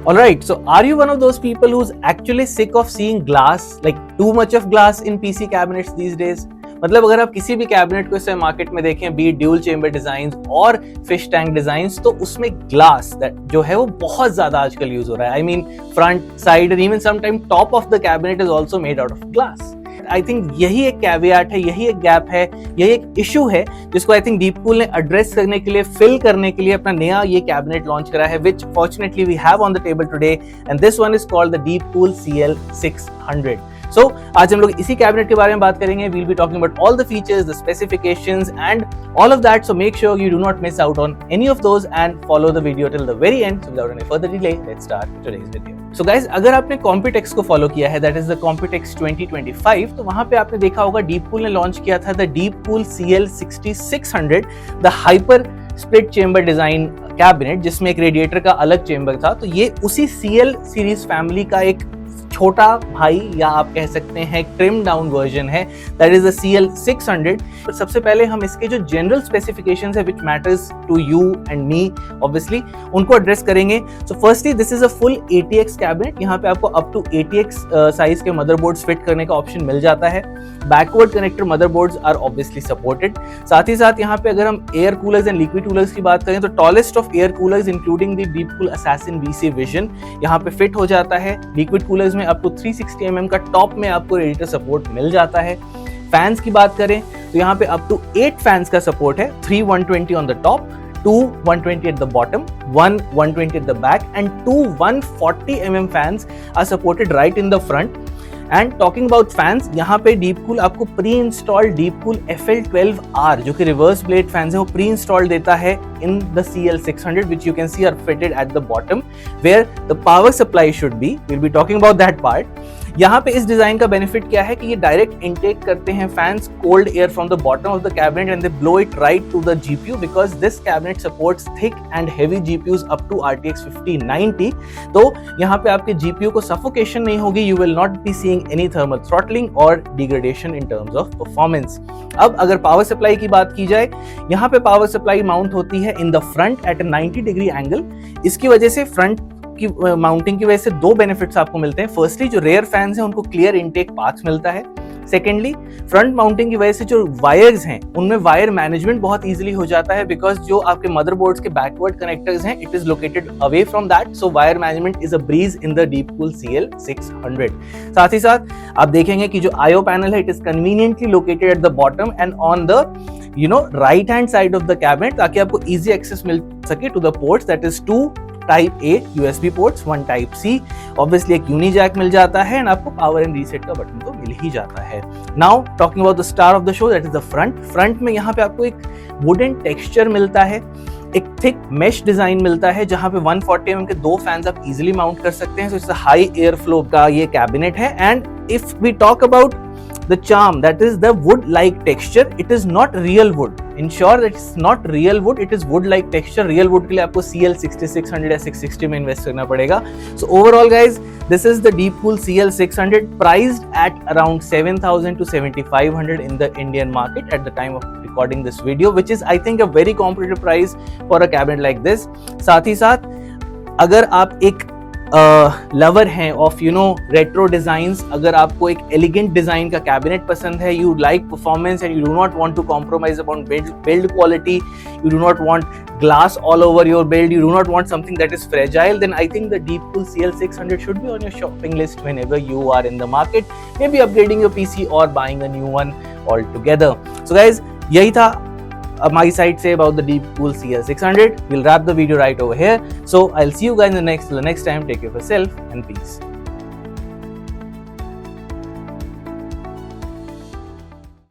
Alright, so are you one of those people who's actually sick of seeing glass, like too much of glass in PC cabinets these days? मतलब अगर आप किसी भी cabinet को इस समय market में देखें, बी ड्यूल चेंबर डिजाइन और फिश टैंक डिजाइन, तो उसमें ग्लास जो है वो बहुत ज्यादा आजकल यूज हो रहा है. I mean front, side and even sometime top of the cabinet is also made out of glass. I think यही एक कैवियाट है, यही एक गैप है, यही एक इशू है जिसको आई थिंक डीपकूल ने एड्रेस करने के लिए, फिल करने के लिए अपना नया ये कैबिनेट लॉन्च करा है, which fortunately we have on the table today, and this one is called the DeepCool CL600. So, आज हम लोग इसी कैबिनेट के बारे में बात करेंगे. We'll be talking about all the features, the specifications and all of that. So make sure you do not miss out on any of those and follow the video till the very end. So without any further delay, let's start today's video. So guys, अगर आपने Computex को follow किया है, that is the Computex 2025, तो वहाँ पे आपने देखा होगा डीपकूल ने लॉन्च किया था the डीपकूल CL6600, the hyper split chamber design cabinet, जिसमें एक रेडिएटर का अलग चेंबर था. तो ये उसी CL सीरीज फैमिली का एक छोटा भाई या आप कह सकते हैं ट्रिम डाउन वर्जन है, दैट इज द CL600. तो सबसे पहले हम इसके जो जनरल स्पेसिफिकेशंस है which matters to you and me obviously, उनको एड्रेस करेंगे. So firstly this is a full ATX cabinet. यहाँ पे आपको अप टू ATX साइज के मदरबोर्ड्स फिट करने का ऑप्शन मिल जाता है. Backward connector motherboards are obviously supported. साथ ही साथ यहाँ पे अगर हम air coolers and liquid coolers की बात करें तो tallest of air coolers including the DeepCool Assassin VC Vision यहाँ पे फिट हो जाता है. लिक्विड कूलर्स में अप टू 360 mm का टॉप में आपको रेडिएटर सपोर्ट मिल जाता है. फैंस की बात करें तो यहाँ पे अप टू 8 फैंस का सपोर्ट है, 3 120 on the top, 2 120 at the bottom, 1 120 at the back and 2 140 mm fans are supported right in the front. And talking about fans, यहाँ पे डीपकूल आपको प्री इंस्टॉल्ड डीपकूल FL12R जो कि रिवर्स ब्लेड फैंस है वो pre installed देता है in the CL600 which you can see are fitted at the bottom where the power supply should be. We'll be talking about that part. यहाँ पे इस design का बेनिफिट क्या है कि ये डायरेक्ट इनटेक करते हैं fans cold air from the bottom of the cabinet and they blow it right to the GPU because this cabinet supports thick and heavy GPUs up to RTX 5090. तो यहाँ पे आपके GPU को suffocation नहीं होगी, you will not be seeing any thermal throttling और degradation in terms of performance. अब अगर पावर सप्लाई की बात की जाए, यहाँ पे पावर सप्लाई माउंट होती है in the front at 90 degree angle. इसकी वजह से फ्रंट की माउंटिंग की वजह से दो बेनिफिट्स आपको मिलते हैं. फर्स्टली जो रेयर फैंस हैं उनको क्लियर इनटेक पाथ्स मिलता है. सेकेंडली फ्रंट माउंटिंग की वजह से जो वायर्स हैं उनमें वायर मैनेजमेंट बहुत इजीली हो जाता है बिकॉज जो आपके मदरबोर्ड्स के बैकवर्ड कनेक्टर्स हैं it is located away from that, so wire management is a breeze in the DeepCool CL600. साथ ही साथ आप देखेंगे कि जो IO पैनल है it is conveniently located at the bottom and on the right hand side of the cabinet ताकि आपको इजी एक्सेस मिल सके to the ports, that is 2 type A USB ports, 1 type C, obviously एक uni Jack मिल जाता है and आपको power and reset का button तो मिल ही जाता है. Now talking about the star of the show, that is the front में यहाँ पे आपको एक वुडन टेक्सचर मिलता है, एक थिक मेश डिजाइन मिलता है जहां पे 140 mm के दो फैंस आप इजीली माउंट कर सकते हैं. So it's a high air flow का ये कैबिनेट है. And if we talk about the charm, that is the wood like texture, it is not real wood. Ensure that it's not real wood, it is wood like texture. real wood के लिए आपको CL6600 या 660 में invest करना पड़ेगा. So overall guys, this is the डीपकूल CL600 priced at around 7,000 to 7,500 in the Indian market at the time of recording this video, which is I think a very competitive price for a cabinet like this. साथ ही साथ अगर आप एक lover हैं of retro designs, अगर आपको एक एलिगेंट डिजाइन का कैबिनेट पसंद है, you like performance and you do not want to compromise about build quality, you do not want glass all over your build, you do not want something that is fragile, then I think the डीपकूल CL600 should be on your shopping list whenever you are in the market, maybe upgrading your PC or buying a new one altogether. So guys, यही था my side say about the डीपकूल CL600. We'll wrap the video right over here. So I'll see you guys in the next time. Take care of yourself and peace.